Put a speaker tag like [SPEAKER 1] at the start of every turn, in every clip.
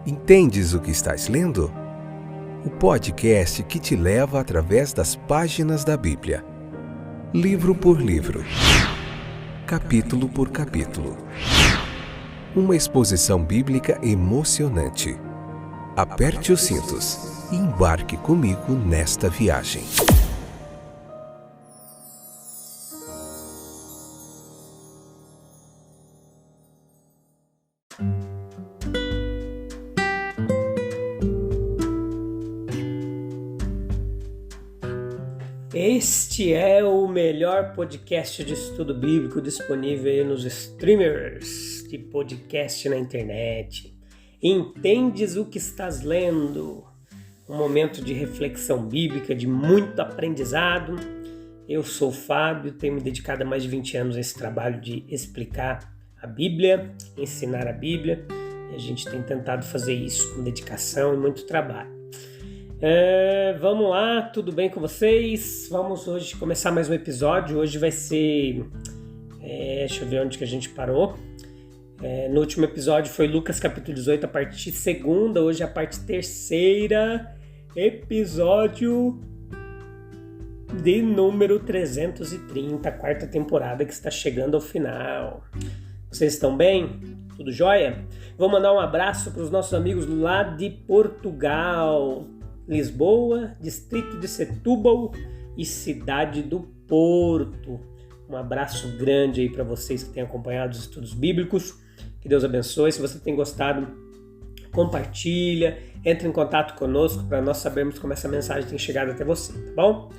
[SPEAKER 1] Entendes o que estás lendo? O podcast que te leva através das páginas da Bíblia. Livro por livro. Capítulo por capítulo. Uma exposição bíblica emocionante. Aperte os cintos e embarque comigo nesta viagem.
[SPEAKER 2] Este é o melhor podcast de estudo bíblico disponível aí nos streamers de podcast na internet. Entendes o que estás lendo? Um momento de reflexão bíblica, de muito aprendizado. Eu sou o Fábio, tenho me dedicado há mais de 20 anos a esse trabalho de explicar a Bíblia, ensinar a Bíblia. E a gente tem tentado fazer isso com dedicação e muito trabalho. Vamos lá, tudo bem com vocês? Vamos hoje começar mais um episódio. Hoje vai ser... deixa eu ver onde que a gente parou. No último episódio foi Lucas capítulo 18, a parte 2ª. Hoje é a parte 3ª, episódio de número 330, a 4ª temporada que está chegando ao final. Vocês estão bem? Tudo jóia? Vou mandar um abraço para os nossos amigos lá de Portugal, Lisboa, distrito de Setúbal e cidade do Porto. Um abraço grande aí para vocês que têm acompanhado os estudos bíblicos. Que Deus abençoe. Se você tem gostado, compartilha, entre em contato conosco para nós sabermos como essa mensagem tem chegado até você, tá bom?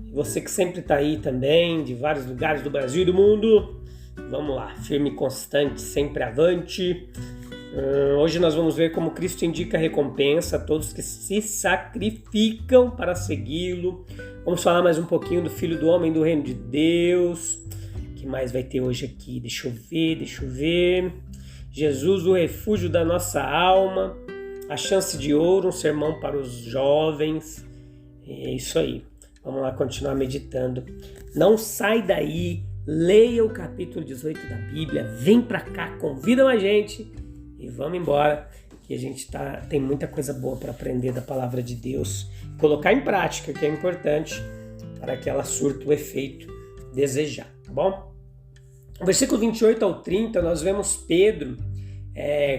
[SPEAKER 2] E você que sempre está aí também, de vários lugares do Brasil e do mundo, vamos lá, firme e constante, sempre avante. Hoje nós vamos ver como Cristo indica recompensa a todos que se sacrificam para segui-lo. Vamos falar mais um pouquinho do Filho do Homem, do Reino de Deus. O que mais vai ter hoje aqui? Deixa eu ver. Jesus, o refúgio da nossa alma. A chance de ouro, um sermão para os jovens. É isso aí. Vamos lá continuar meditando. Não sai daí, leia o capítulo 18 da Bíblia. Vem para cá, convida a gente. E vamos embora, que a gente tem muita coisa boa para aprender da palavra de Deus. Colocar em prática, que é importante para que ela surta o efeito desejado, tá bom? No versículo 28 ao 30, nós vemos Pedro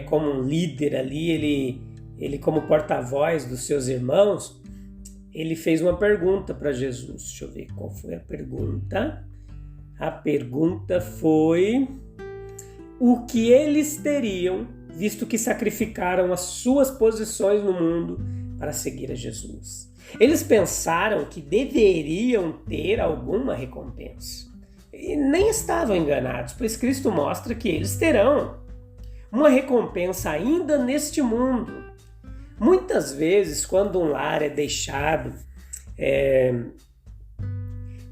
[SPEAKER 2] como um líder ali, ele como porta-voz dos seus irmãos, ele fez uma pergunta para Jesus. Deixa eu ver qual foi a pergunta. A pergunta foi: o que eles teriam visto que sacrificaram as suas posições no mundo para seguir a Jesus? Eles pensaram que deveriam ter alguma recompensa. E nem estavam enganados, pois Cristo mostra que eles terão uma recompensa ainda neste mundo. Muitas vezes, quando um lar é deixado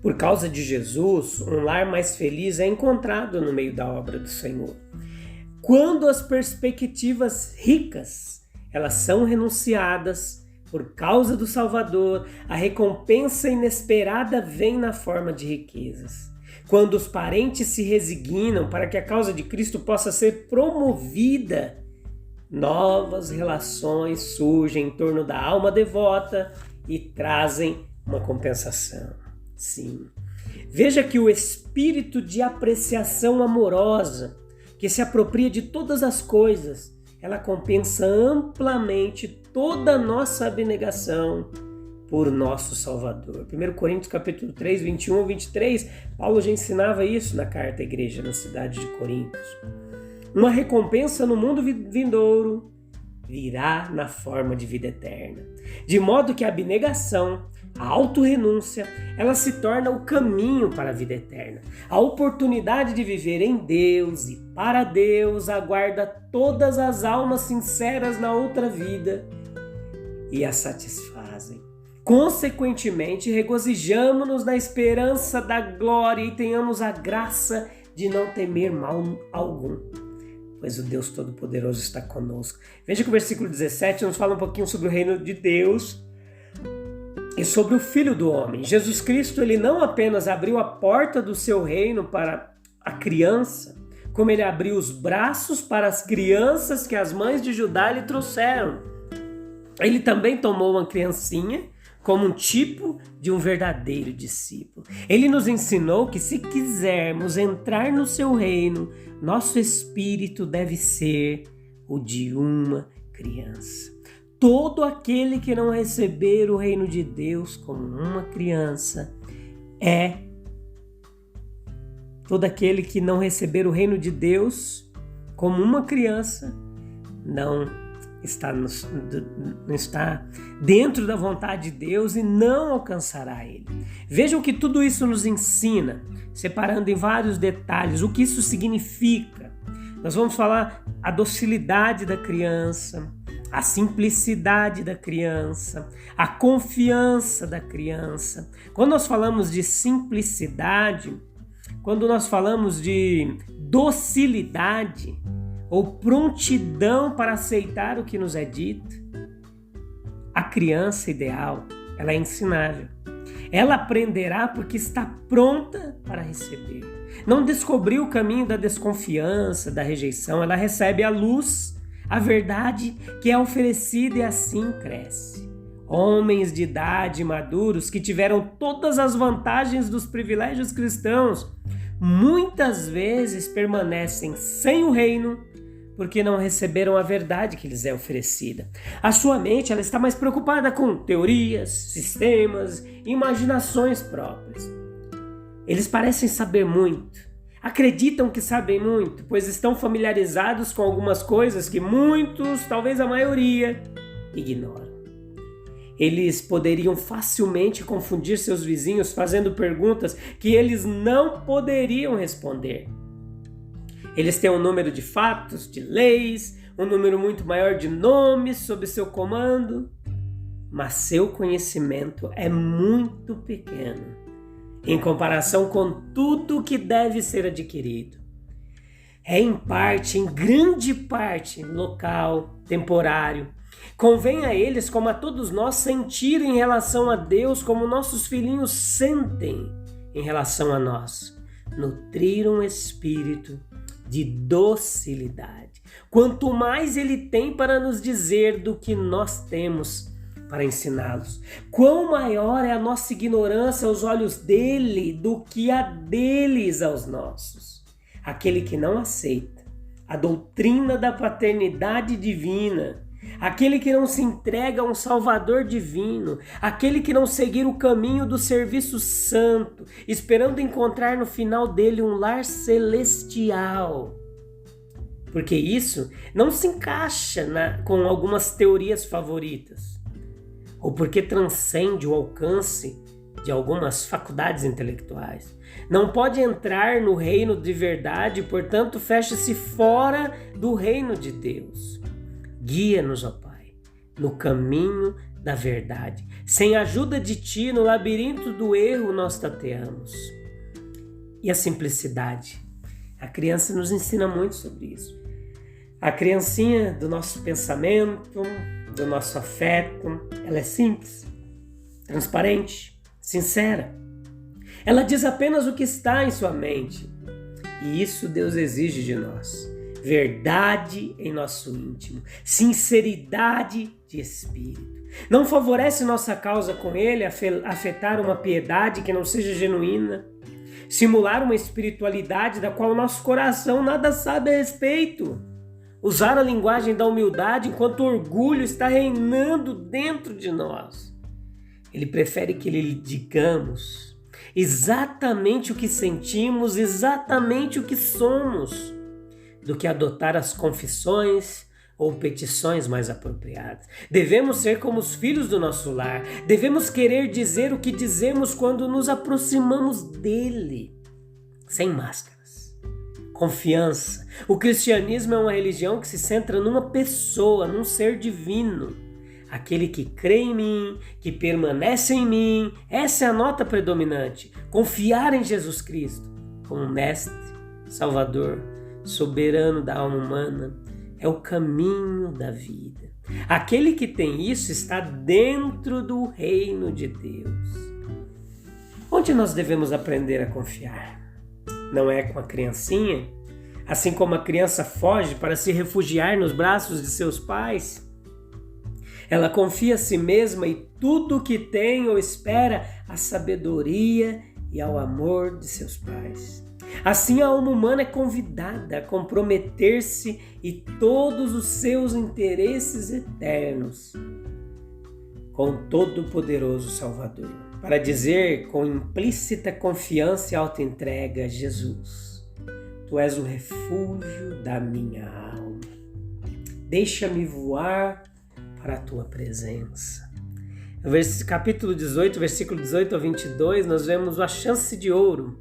[SPEAKER 2] por causa de Jesus, um lar mais feliz é encontrado no meio da obra do Senhor. Quando as perspectivas ricas, elas são renunciadas por causa do Salvador, a recompensa inesperada vem na forma de riquezas. Quando os parentes se resignam para que a causa de Cristo possa ser promovida, novas relações surgem em torno da alma devota e trazem uma compensação. Sim. Veja que o espírito de apreciação amorosa, que se apropria de todas as coisas, ela compensa amplamente toda a nossa abnegação por nosso Salvador. 1 Coríntios capítulo 3, 21 a 23, Paulo já ensinava isso na carta à igreja na cidade de Coríntios. Uma recompensa no mundo vindouro virá na forma de vida eterna. De modo que a abnegação, a autorrenúncia, ela se torna o caminho para a vida eterna. A oportunidade de viver em Deus e para Deus aguarda todas as almas sinceras na outra vida e a satisfazem. Consequentemente, regozijamo-nos na esperança da glória e tenhamos a graça de não temer mal algum, pois o Deus Todo-Poderoso está conosco. Veja que o versículo 17 nos fala um pouquinho sobre o reino de Deus e sobre o Filho do Homem. Jesus Cristo, ele não apenas abriu a porta do seu reino para a criança, como ele abriu os braços para as crianças que as mães de Judá lhe trouxeram. Ele também tomou uma criancinha como um tipo de um verdadeiro discípulo. Ele nos ensinou que se quisermos entrar no seu reino, nosso espírito deve ser o de uma criança. Todo aquele que não receber o reino de Deus como uma criança Todo aquele que não receber o reino de Deus como uma criança não está dentro da vontade de Deus e não alcançará ele. Vejam que tudo isso nos ensina, separando em vários detalhes o que isso significa. Nós vamos falar a docilidade da criança, a simplicidade da criança, a confiança da criança. Quando nós falamos de simplicidade, quando nós falamos de docilidade ou prontidão para aceitar o que nos é dito, a criança ideal, ela é ensinável. Ela aprenderá porque está pronta para receber. Não descobriu o caminho da desconfiança, da rejeição. Ela recebe a luz, a verdade que é oferecida e assim cresce. Homens de idade maduros que tiveram todas as vantagens dos privilégios cristãos, muitas vezes permanecem sem o reino porque não receberam a verdade que lhes é oferecida. A sua mente ela está mais preocupada com teorias, sistemas, imaginações próprias. Eles parecem saber muito, acreditam que sabem muito, pois estão familiarizados com algumas coisas que muitos, talvez a maioria, ignoram. Eles poderiam facilmente confundir seus vizinhos fazendo perguntas que eles não poderiam responder. Eles têm um número de fatos, de leis, um número muito maior de nomes sob seu comando, mas seu conhecimento é muito pequeno em comparação com tudo que deve ser adquirido. É em grande parte, local, temporário. Convém a eles, como a todos nós, sentir em relação a Deus como nossos filhinhos sentem em relação a nós. Nutrir um espírito de docilidade. Quanto mais ele tem para nos dizer do que nós temos para ensiná-los, quão maior é a nossa ignorância aos olhos dele do que a deles aos nossos. Aquele que não aceita a doutrina da paternidade divina, aquele que não se entrega a um Salvador divino, aquele que não seguir o caminho do serviço santo, esperando encontrar no final dele um lar celestial. Porque isso não se encaixa com algumas teorias favoritas, ou porque transcende o alcance de algumas faculdades intelectuais. Não pode entrar no reino de verdade, portanto, fecha-se fora do reino de Deus. Guia-nos, ó Pai, no caminho da verdade. Sem a ajuda de Ti, no labirinto do erro, nós tateamos. E a simplicidade. A criança nos ensina muito sobre isso. A criancinha do nosso pensamento, do nosso afeto, ela é simples, transparente, sincera. Ela diz apenas o que está em sua mente. E isso Deus exige de nós. Verdade em nosso íntimo, sinceridade de espírito. Não favorece nossa causa com ele afetar uma piedade que não seja genuína, simular uma espiritualidade da qual nosso coração nada sabe a respeito, usar a linguagem da humildade enquanto o orgulho está reinando dentro de nós. Ele prefere que lhe digamos exatamente o que sentimos, exatamente o que somos, do que adotar as confissões ou petições mais apropriadas. Devemos ser como os filhos do nosso lar. Devemos querer dizer o que dizemos quando nos aproximamos dele, sem máscaras. Confiança. O cristianismo é uma religião que se centra numa pessoa, num ser divino. Aquele que crê em mim, que permanece em mim. Essa é a nota predominante. Confiar em Jesus Cristo como mestre, salvador, soberano da alma humana, é o caminho da vida. Aquele que tem isso está dentro do reino de Deus. Onde nós devemos aprender a confiar? Não é com a criancinha? Assim como a criança foge para se refugiar nos braços de seus pais, ela confia a si mesma e tudo o que tem ou espera à sabedoria e ao amor de seus pais. Assim, a alma humana é convidada a comprometer-se e todos os seus interesses eternos com o Todo-Poderoso Salvador, para dizer com implícita confiança e auto-entrega: Jesus, Tu és o refúgio da minha alma. Deixa-me voar para a Tua presença. No capítulo 18, versículo 18 a 22, nós vemos a chance de ouro,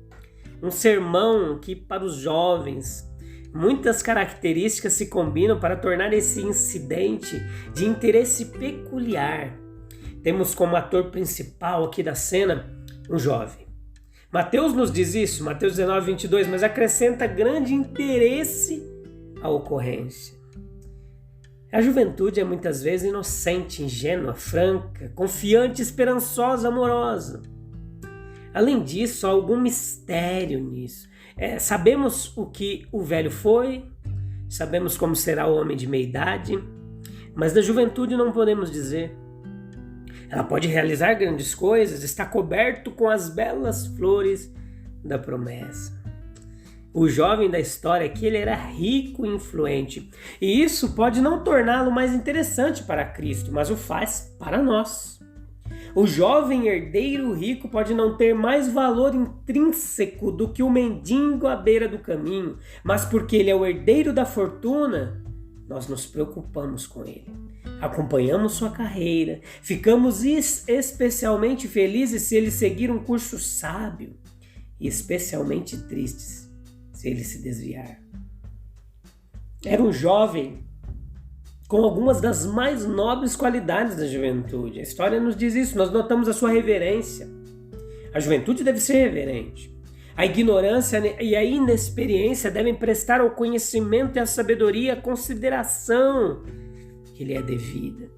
[SPEAKER 2] um sermão que para os jovens muitas características se combinam para tornar esse incidente de interesse peculiar. Temos como ator principal aqui da cena um jovem. Mateus nos diz isso, Mateus 19, 22, mas acrescenta grande interesse à ocorrência. A juventude é muitas vezes inocente, ingênua, franca, confiante, esperançosa, amorosa. Além disso, há algum mistério nisso. Sabemos o que o velho foi, sabemos como será o homem de meia idade, mas da juventude não podemos dizer. Ela pode realizar grandes coisas, está coberto com as belas flores da promessa. O jovem da história aqui, ele era rico e influente, e isso pode não torná-lo mais interessante para Cristo, mas o faz para nós. O jovem herdeiro rico pode não ter mais valor intrínseco do que o mendigo à beira do caminho, mas porque ele é o herdeiro da fortuna, nós nos preocupamos com ele. Acompanhamos sua carreira, ficamos especialmente felizes se ele seguir um curso sábio e especialmente tristes se ele se desviar. Era um jovem com algumas das mais nobres qualidades da juventude. A história nos diz isso, nós notamos a sua reverência. A juventude deve ser reverente. A ignorância e a inexperiência devem prestar ao conhecimento e à sabedoria a consideração que lhe é devida.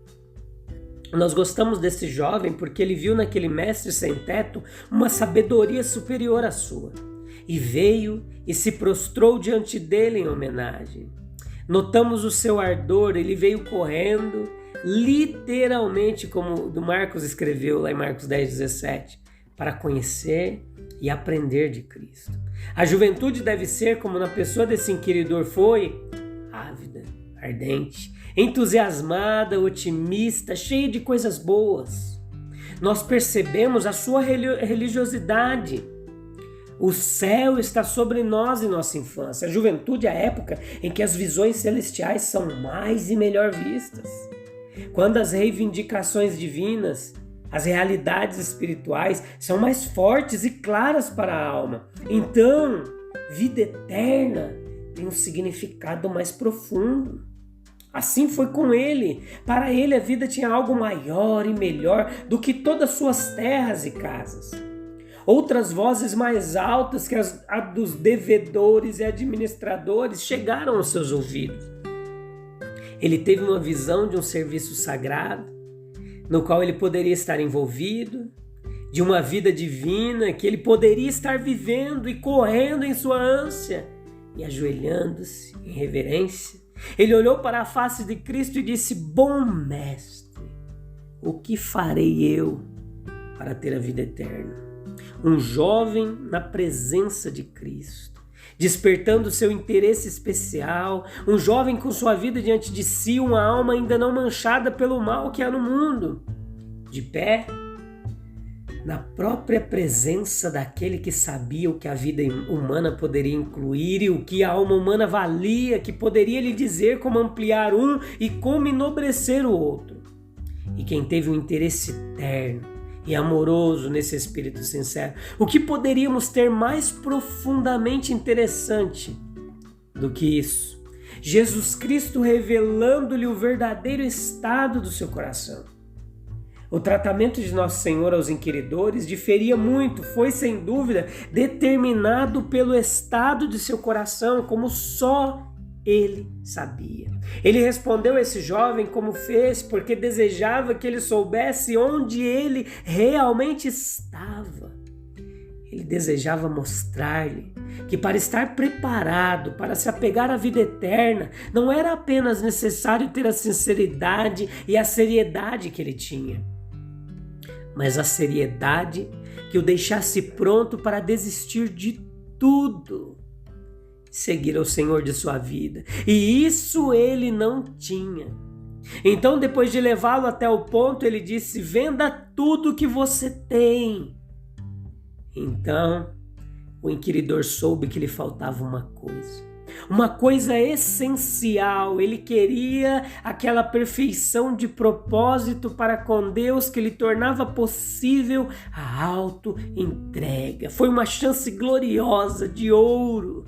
[SPEAKER 2] Nós gostamos desse jovem porque ele viu naquele mestre sem teto uma sabedoria superior à sua, e veio e se prostrou diante dele em homenagem. Notamos o seu ardor, ele veio correndo, literalmente, como o Marcos escreveu lá em Marcos 10:17, para conhecer e aprender de Cristo. A juventude deve ser, como na pessoa desse inquiridor foi, ávida, ardente, entusiasmada, otimista, cheia de coisas boas. Nós percebemos a sua religiosidade. O céu está sobre nós em nossa infância. A juventude é a época em que as visões celestiais são mais e melhor vistas. Quando as reivindicações divinas, as realidades espirituais são mais fortes e claras para a alma. Então, vida eterna tem um significado mais profundo. Assim foi com ele. Para ele a vida tinha algo maior e melhor do que todas suas terras e casas. Outras vozes mais altas que a dos devedores e administradores chegaram aos seus ouvidos. Ele teve uma visão de um serviço sagrado, no qual ele poderia estar envolvido, de uma vida divina que ele poderia estar vivendo e correndo em sua ânsia, e ajoelhando-se em reverência, ele olhou para a face de Cristo e disse: Bom mestre, o que farei eu para ter a vida eterna? Um jovem na presença de Cristo, despertando seu interesse especial, um jovem com sua vida diante de si, uma alma ainda não manchada pelo mal que há no mundo, de pé, na própria presença daquele que sabia o que a vida humana poderia incluir e o que a alma humana valia, que poderia lhe dizer como ampliar um e como enobrecer o outro. E quem teve um interesse eterno e amoroso nesse espírito sincero, o que poderíamos ter mais profundamente interessante do que isso? Jesus Cristo revelando-lhe o verdadeiro estado do seu coração. O tratamento de Nosso Senhor aos inquiridores diferia muito, foi sem dúvida determinado pelo estado de seu coração, como só ele sabia. Ele respondeu a esse jovem como fez, porque desejava que ele soubesse onde ele realmente estava. Ele desejava mostrar-lhe que para estar preparado para se apegar à vida eterna, não era apenas necessário ter a sinceridade e a seriedade que ele tinha, mas a seriedade que o deixasse pronto para desistir de tudo, seguir ao Senhor de sua vida. E isso ele não tinha. Então, depois de levá-lo até o ponto, ele disse: venda tudo que você tem. Então, o inquiridor soube que lhe faltava uma coisa essencial. Ele queria aquela perfeição de propósito para com Deus que lhe tornava possível a auto-entrega. Foi uma chance gloriosa de ouro.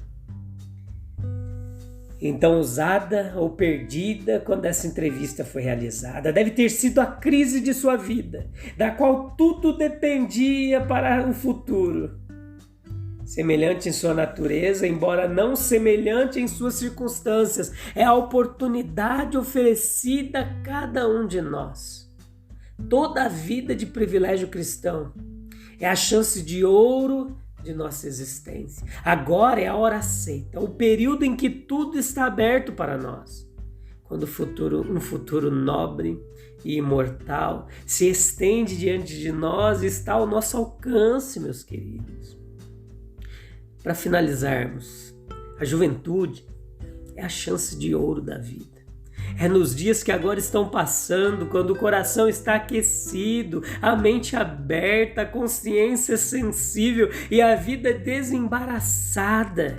[SPEAKER 2] Então, usada ou perdida quando essa entrevista foi realizada. Deve ter sido a crise de sua vida, da qual tudo dependia para o futuro. Semelhante em sua natureza, embora não semelhante em suas circunstâncias, é a oportunidade oferecida a cada um de nós. Toda a vida de privilégio cristão é a chance de ouro de nossa existência. Agora é a hora aceita, o período em que tudo está aberto para nós. Quando um futuro nobre e imortal se estende diante de nós e está ao nosso alcance, meus queridos. Para finalizarmos, a juventude é a chance de ouro da vida. É nos dias que agora estão passando, quando o coração está aquecido, a mente aberta, a consciência sensível e a vida desembaraçada,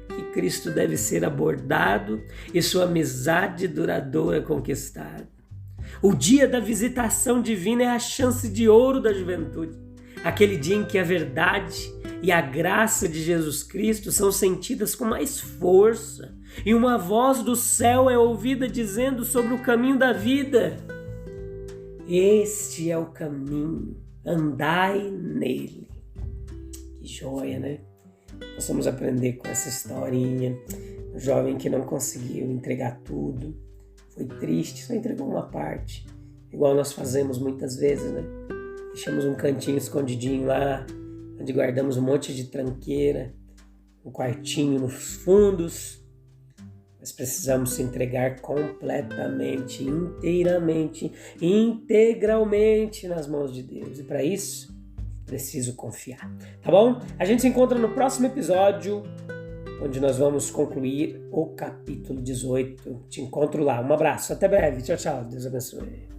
[SPEAKER 2] que Cristo deve ser abordado e sua amizade duradoura conquistada. O dia da visitação divina é a chance de ouro da juventude, aquele dia em que a verdade e a graça de Jesus Cristo são sentidas com mais força e uma voz do céu é ouvida dizendo sobre o caminho da vida: este é o caminho, andai nele. Que joia, né? Nós vamos aprender com essa historinha. Um jovem que não conseguiu entregar tudo, foi triste, só entregou uma parte, igual nós fazemos muitas vezes, né? Deixamos um cantinho escondidinho lá, onde guardamos um monte de tranqueira, um quartinho nos fundos. Mas precisamos se entregar completamente, inteiramente, integralmente nas mãos de Deus. E para isso, preciso confiar. Tá bom? A gente se encontra no próximo episódio, onde nós vamos concluir o capítulo 18. Te encontro lá. Um abraço. Até breve. Tchau, tchau. Deus abençoe.